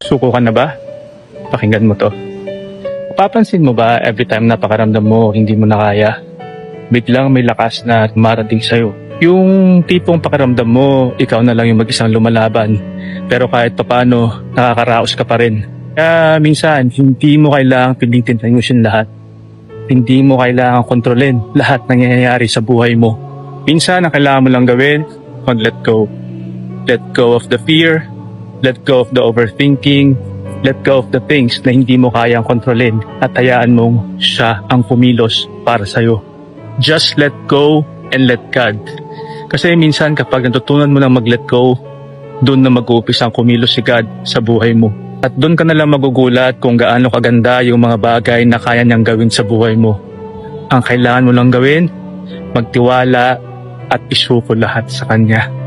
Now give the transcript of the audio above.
Suko ka na ba? Pakinggan mo to. Mapapansin mo ba every time na pakaramdam mo hindi mo na kaya, biglang may lakas na marating sa'yo. Yung tipong pakaramdam mo, ikaw na lang yung mag-isang lumalaban. Pero kahit papano, nakakaraos ka pa rin. Kaya minsan, hindi mo kailangang pilitin ayusin lahat. Hindi mo kailangang kontrolin lahat ng nangyayari sa buhay mo. Minsan, ang kailangan mo lang gawin, mag-let go. Let go of the fear, let go of the overthinking, let go of the things na hindi mo kayang kontrolin at hayaan mong siya ang kumilos para sa'yo. Just let go and let God. Kasi minsan kapag natutunan mo na mag-let go, doon na mag-uumpisa ang kumilos si God sa buhay mo. At doon ka na lang magugulat kung gaano kaganda yung mga bagay na kaya niyang gawin sa buhay mo. Ang kailangan mo lang gawin, magtiwala at isuko lahat sa Kanya.